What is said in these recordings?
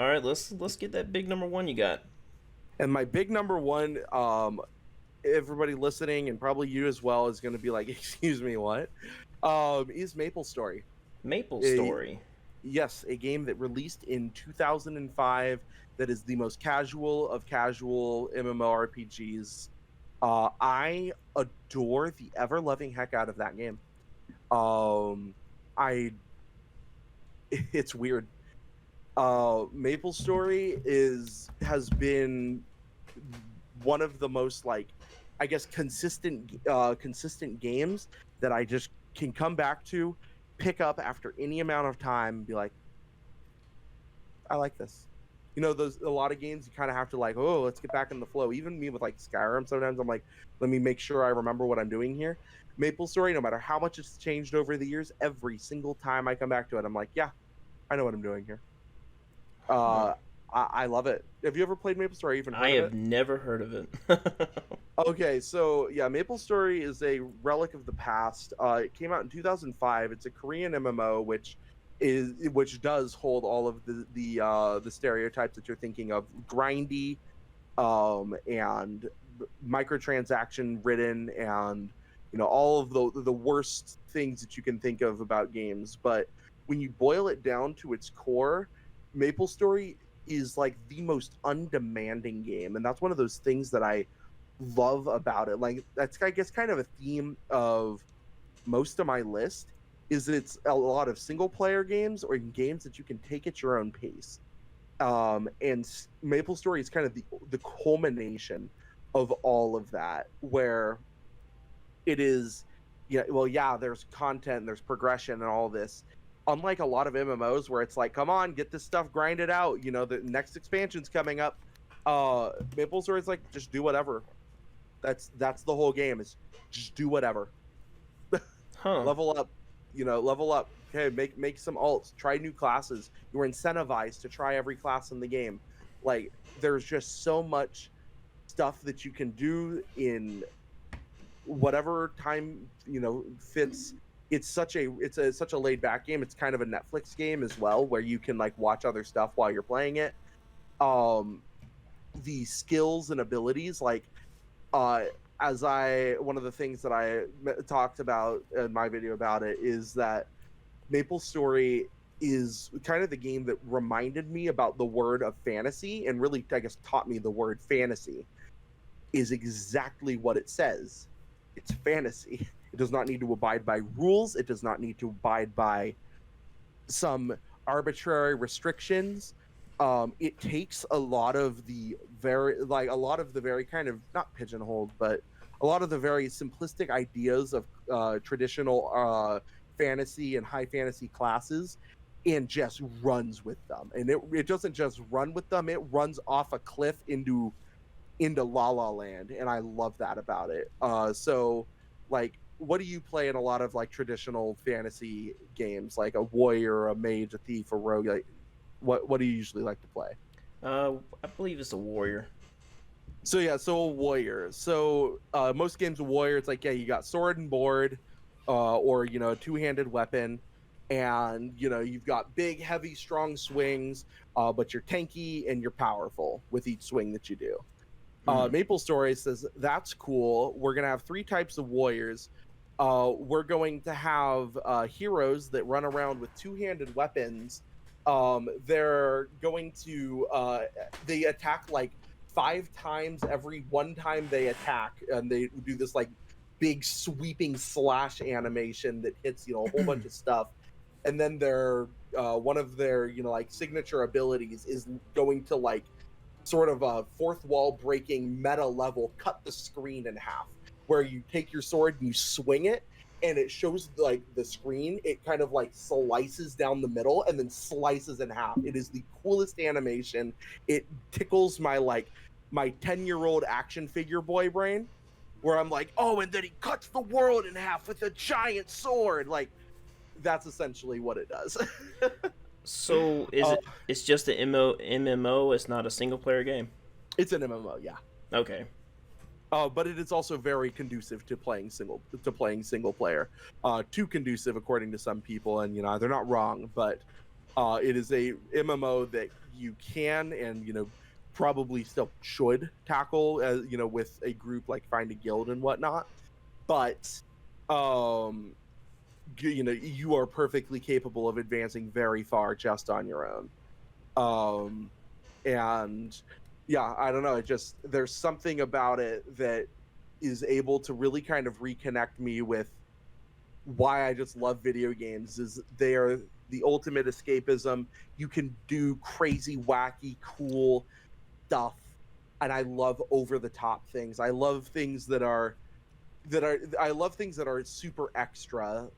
All right, let's get that big number one you got. And my big number one, everybody listening and probably you as well is going to be like, excuse me, what? Is MapleStory. Maple A, Story. yes, a game that released in 2005 that is the most casual of casual MMORPGs. I adore the ever loving heck out of that game. I it's weird. MapleStory has been one of the most like I guess consistent games that I just can come back to, pick up after any amount of time and be like, I like this. You know, those a lot of games you kind of have to like, oh, let's get back in the flow. Even me with like Skyrim, sometimes I'm like, let me make sure I remember what I'm doing here. MapleStory, no matter how much it's changed over the years, every single time I come back to it, I'm like, yeah, I know what I'm doing here. Huh. Uh, I love it. Have you ever played MapleStory? Or even I heard of have it? never heard of it. Okay, so yeah, MapleStory is a relic of the past. It came out in 2005. It's a Korean MMO, which does hold all of the stereotypes that you're thinking of: grindy, and microtransaction ridden, and all of the worst things that you can think of about games. But when you boil it down to its core, MapleStory is like the most undemanding game, and that's one of those things that I love about it. Like that's I guess kind of a theme of most of my list is that it's a lot of single player games or games that you can take at your own pace. And MapleStory is kind of the culmination of all of that, where it is, yeah, well, yeah, there's content, there's progression, and all this. Unlike a lot of MMOs where it's like, come on, get this stuff grinded out. The next expansion's coming up. MapleStory is like, just do whatever. That's the whole game. Is just do whatever. Huh. Level up. Level up. Okay, make some alts. Try new classes. You're incentivized to try every class in the game. Like there's just so much stuff that you can do in whatever time fits. Such a laid back game. It's kind of a Netflix game as well, where you can like watch other stuff while you're playing it. Um, the skills and abilities, like uh, one of the things that I talked about in my video about it is that MapleStory is kind of the game that reminded me about the word of fantasy and really, I guess, taught me the word fantasy is exactly what it says. It's fantasy. It does not need to abide by rules. It does not need to abide by some arbitrary restrictions. It takes a lot of the very kind of not pigeonholed, but a lot of the very simplistic ideas of traditional fantasy and high fantasy classes and just runs with them. And it doesn't just run with them; it runs off a cliff into La La Land, and I love that about it. So, like, what do you play in a lot of like traditional fantasy games, like a warrior, a mage, a thief, a rogue? Like, what do you usually like to play? I believe it's a warrior. So yeah, so a warrior. So most games of warrior, it's like, yeah, you got sword and board, or a two-handed weapon, and you've got big, heavy, strong swings, but you're tanky and you're powerful with each swing that you do. Mm. MapleStory says that's cool. We're gonna have three types of warriors. We're going to have heroes that run around with two-handed weapons. They're going to they attack like 5 times every one time they attack, and they do this like big sweeping slash animation that hits a whole bunch of stuff. And then their one of their like signature abilities is going to like sort of a fourth wall breaking meta level cut the screen in half, where you take your sword and you swing it and it shows like the screen, it kind of like slices down the middle and then slices in half. It is the coolest animation. It tickles my 10-year-old action figure boy brain, where I'm like, oh, and then he cuts the world in half with a giant sword. Like that's essentially what it does. So is uh, it? It's just an MMO. It's not a single player game. it's an MMO, yeah. Okay. But it is also very conducive to playing single player. Too conducive, according to some people, and they're not wrong. But it is a MMO that you can and probably still should tackle as with a group, like find a guild and whatnot. But um you are perfectly capable of advancing very far just on your own. And yeah, I don't know, it just, there's something about it that is able to really kind of reconnect me with why I just love video games. Is they are the ultimate escapism. You can do crazy, wacky, cool stuff, and I love over the top things. I love things I love things that are super extra,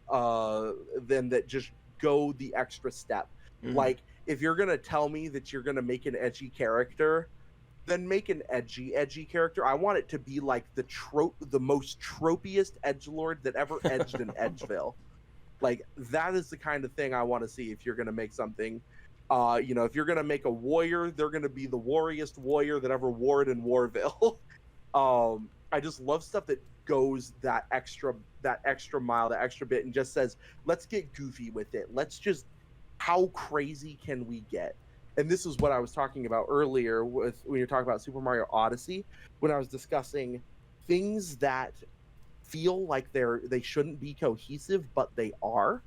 than that just go the extra step. Mm-hmm. Like, if you're gonna tell me that you're gonna make an edgy character, then make an edgy character. I want it to be like the most tropiest edgelord that ever edged in Edgeville. Like, that is the kind of thing I want to see if you're gonna make something. If you're gonna make a warrior, they're gonna be the warriest warrior that ever warred in Warville. I just love stuff that goes that extra mile, that extra bit, and just says, let's get goofy with it. Let's just, how crazy can we get? And this is what I was talking about earlier with when you're talking about Super Mario Odyssey, when I was discussing things that feel like they shouldn't be cohesive, but they are.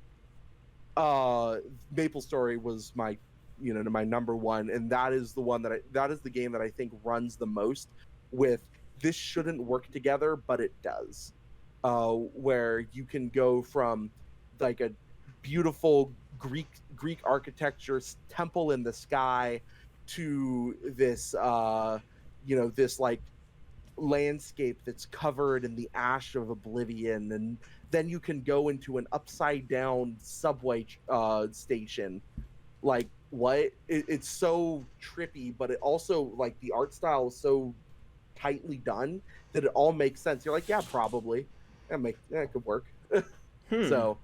MapleStory was my number one, and that is the game that I think runs the most with this shouldn't work together, but it does. Where you can go from like a beautiful Greek architecture temple in the sky to this this like landscape that's covered in the ash of oblivion, and then you can go into an upside down subway station. Like, what? It's so trippy, but it also, like, the art style is so tightly done that it all makes sense. You're like, yeah, probably it could work. So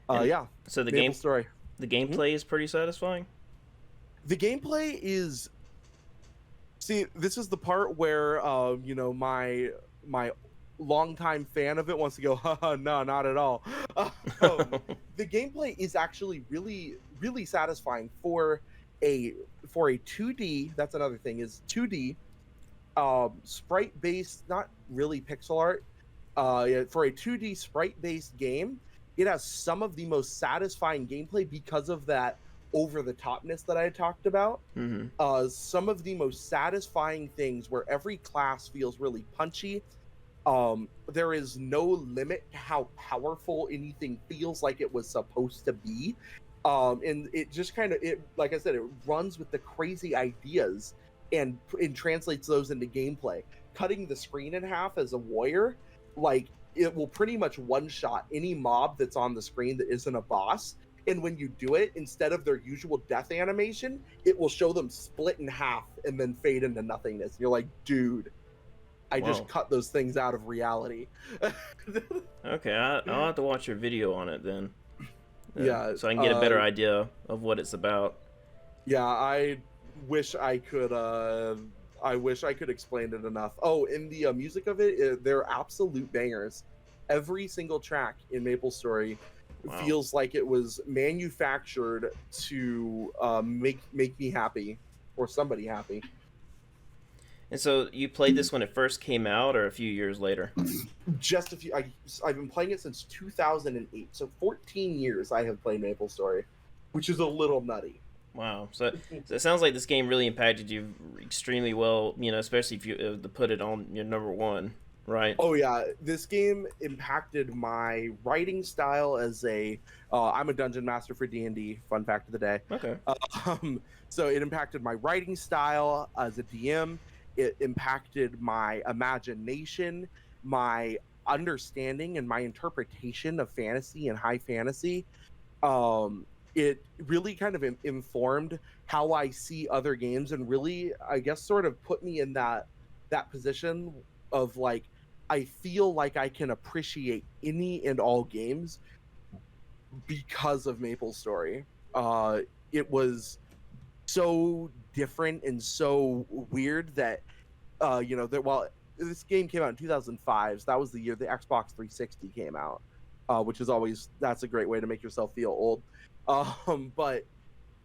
yeah, So MapleStory. the gameplay is pretty satisfying. The gameplay is, see, this is the part where my longtime fan of it wants to go, haha, no, not at all. The gameplay is actually really, really satisfying for a 2D. That's another thing, is 2D sprite based, not really pixel art. For a 2D sprite based game, it has some of the most satisfying gameplay because of that over the topness that I talked about. Mm-hmm. Some of the most satisfying things where every class feels really punchy. There is no limit to how powerful anything feels like it was supposed to be. And it just kind of, like I said, it runs with the crazy ideas and translates those into gameplay. Cutting the screen in half as a warrior, like, it will pretty much one-shot any mob that's on the screen that isn't a boss. And when you do it, instead of their usual death animation, it will show them split in half and then fade into nothingness. You're like, dude, I just cut those things out of reality. Okay, I'll have to watch your video on it then. Yeah. So I can get a better idea of what it's about. Yeah, I wish I could explain it enough. Oh, and the music of it, they're absolute bangers. Every single track in MapleStory feels like it was manufactured to make me happy, or somebody happy. And so you played this when it first came out, or a few years later? Just a few. I've been playing it since 2008, so 14 years I have played MapleStory, which is a little nutty. Wow. So it sounds like this game really impacted you extremely well, especially if you to put it on your number one, right? Oh yeah, this game impacted my writing style as I'm a dungeon master for D&D, fun fact of the day. Okay. So it impacted my writing style as a DM. It impacted my imagination, my understanding, and my interpretation of fantasy and high fantasy. It really kind of informed how I see other games, and really, I guess, sort of put me in that position of, like, I feel like I can appreciate any and all games because of MapleStory. It was so different and so weird that while this game came out in 2005, so that was the year the Xbox 360 came out, which is always, that's a great way to make yourself feel old. But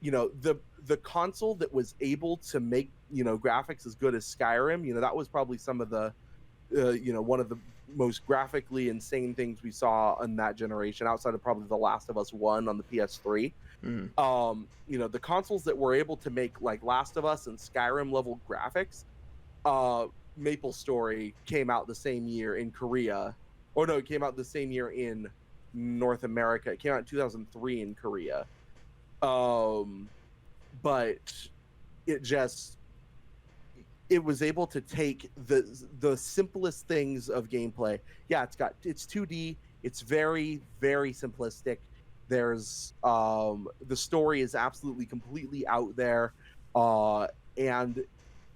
the console that was able to make graphics as good as Skyrim, that was probably some of the one of the most graphically insane things we saw in that generation, outside of probably The Last of Us 1 on the PS3. Mm. The consoles that were able to make like Last of Us and Skyrim level graphics, MapleStory came out the same year in Korea, or no, it came out the same year in North America. It came out in 2003 in Korea. But it just it was able to take the simplest things of gameplay. Yeah, it's 2D. It's very, very simplistic. There's the story is absolutely completely out there, and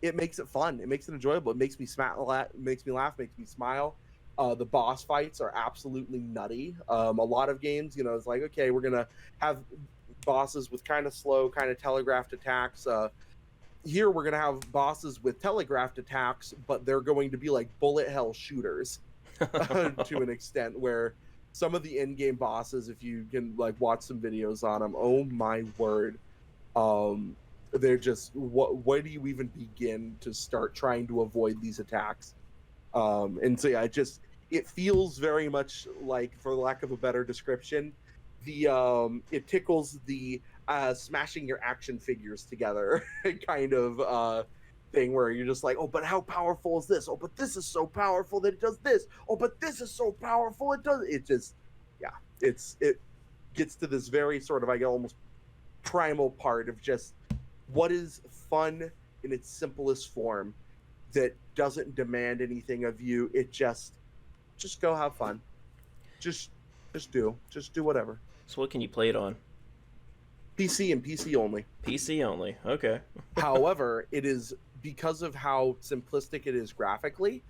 it makes it fun. It makes it enjoyable. It makes me makes me laugh, makes me smile. The boss fights are absolutely nutty. A lot of games, it's like, okay, we're gonna have bosses with kind of slow, kind of telegraphed attacks. Here we're gonna have bosses with telegraphed attacks, but they're going to be like bullet hell shooters to an extent, where some of the in-game bosses, if you can like watch some videos on them, oh my word, they're just where do you even begin to start trying to avoid these attacks? And so yeah, it feels very much like, for lack of a better description, it tickles the smashing your action figures together kind of thing, where you're just like, oh, but how powerful is this? Oh, but this is so powerful that it does this. Oh, but this is so powerful it does. It just, yeah, it gets to this very sort of, I get almost primal part of just what is fun in its simplest form that doesn't demand anything of you. It just go have fun. Just do whatever. So what can you play it on? PC and PC only. PC only. Okay. However, it is, because of how simplistic it is graphically,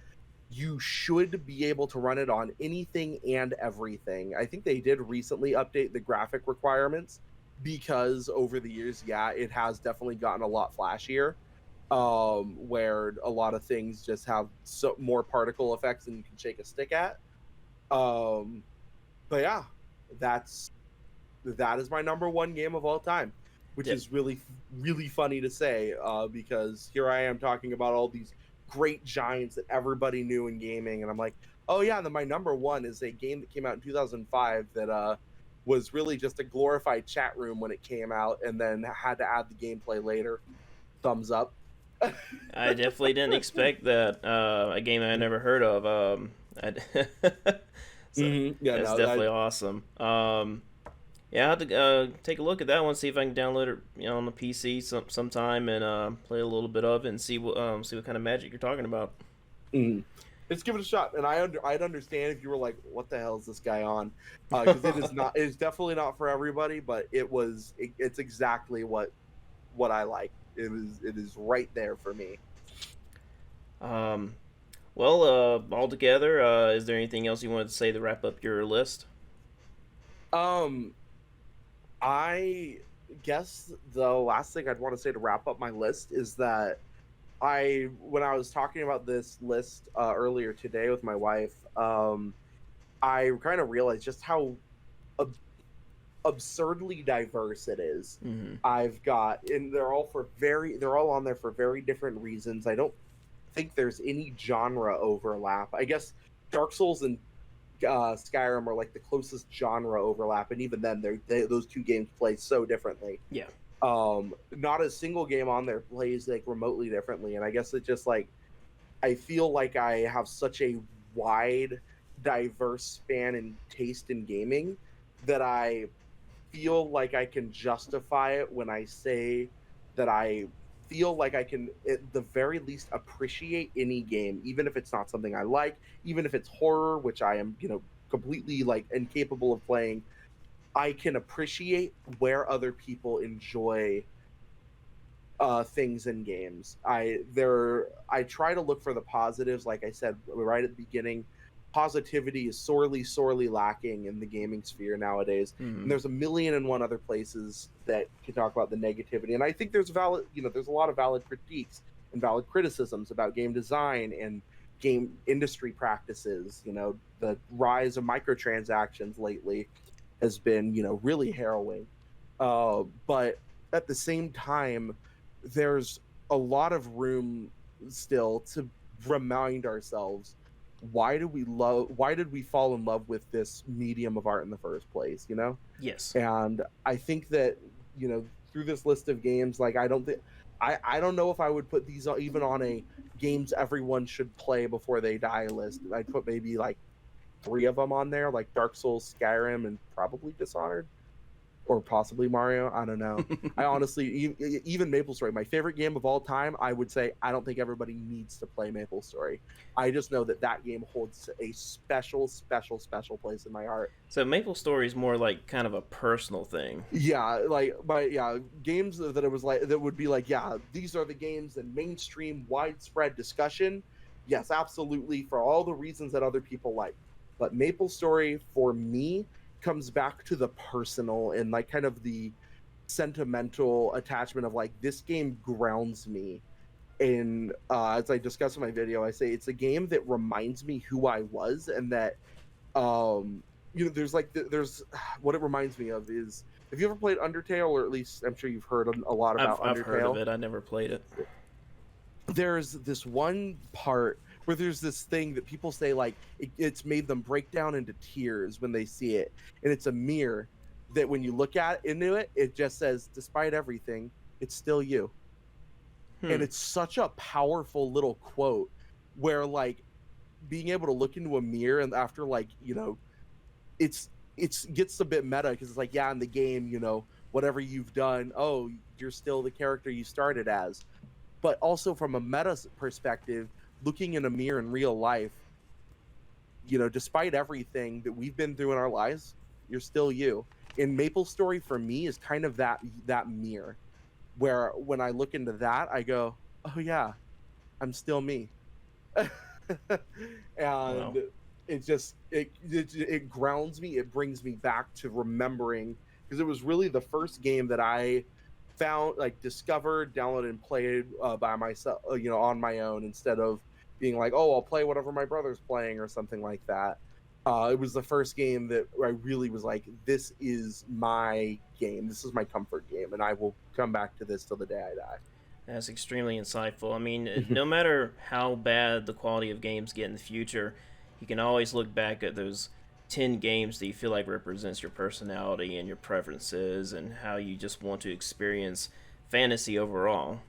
you should be able to run it on anything and everything. I think they did recently update the graphic requirements, because over the years, yeah, it has definitely gotten a lot flashier, where a lot of things just have more particle effects than you can shake a stick at. But yeah, that is my number one game of all time, which is really, really funny to say, because here I am talking about all these great giants that everybody knew in gaming, and I'm like, oh yeah, and then my number one is a game that came out in 2005 that was really just a glorified chat room when it came out, and then had to add the gameplay later. Thumbs up. I definitely didn't expect that. A game I never heard of. So Yeah, that's definitely awesome. Yeah, I have to take a look at that one, see if I can download it, on the PC sometime, and play a little bit of it and see what kind of magic you're talking about. Let's give it a shot. And I'd understand if you were like, "What the hell is this guy on?" Because it is not. It's definitely not for everybody, but it's exactly what I like. It is right there for me. Well, altogether, is there anything else you wanted to say to wrap up your list? I guess the last thing I'd want to say to wrap up my list is that when I was talking about this list earlier today with my wife, I kind of realized just how absurdly diverse it is. Mm-hmm. And they're all on there for very different reasons. I don't think there's any genre overlap. I guess Dark Souls and Skyrim are like the closest genre overlap, and even then, those two games play so differently. Yeah. Not a single game on there plays like remotely differently, and I guess it's just like I feel like I have such a wide, diverse span and taste in gaming that I feel like I can justify it when I say that I feel like I can, at the very least, appreciate any game, even if it's not something I like, even if it's horror, which I am, completely like incapable of playing. I can appreciate where other people enjoy things in games. I try to look for the positives. Like I said right at the beginning, positivity is sorely lacking in the gaming sphere nowadays. Mm-hmm. And there's a million and one other places that can talk about the negativity. And I think there's there's a lot of valid critiques and valid criticisms about game design and game industry practices. The rise of microtransactions lately has been, really harrowing. But at the same time, there's a lot of room still to remind ourselves, why did we fall in love with this medium of art in the first place, you know? Yes. And I think that, through this list of games, like, I don't know if I would put these even on a games everyone should play before they die list. I'd put maybe like three of them on there, like Dark Souls, Skyrim, and probably Dishonored, or possibly Mario. I don't know. I honestly, even MapleStory, my favorite game of all time, I would say I don't think everybody needs to play MapleStory. I just know that that game holds a special, special, special place in my heart. So MapleStory is more like kind of a personal thing. Yeah, like, but yeah, games that it was like that would be like, yeah, these are the games in mainstream, widespread discussion. Yes, absolutely, for all the reasons that other people like. But MapleStory for me comes back to the personal and like kind of the sentimental attachment of like, this game grounds me. And as I discussed in my video, I say it's a game that reminds me who I was, and that there's like there's what it reminds me of is, have you ever played Undertale? Or at least I'm sure you've heard a lot about I've heard of Undertale. it. I never played it. There's this one part where there's this thing that people say like it's made them break down into tears when they see it, and it's a mirror that when you look at into it, it just says, despite everything, it's still you. And it's such a powerful little quote, where like being able to look into a mirror, and after like, it's gets a bit meta, because it's like, yeah, in the game, whatever you've done, oh, you're still the character you started as. But also from a meta perspective, looking in a mirror in real life, despite everything that we've been through in our lives, you're still you. And MapleStory for me is kind of that mirror, where when I look into that, I go, oh yeah, I'm still me. And Wow. it just it grounds me. It brings me back to remembering, because it was really the first game that I found, like, discovered, downloaded, and played by myself, on my own, instead of being like, oh, I'll play whatever my brother's playing or something like that. It was the first game that I really was like, this is my game. This is my comfort game, and I will come back to this till the day I die. That's extremely insightful. I mean, no matter how bad the quality of games get in the future, you can always look back at those 10 games that you feel like represents your personality and your preferences and how you just want to experience fantasy overall.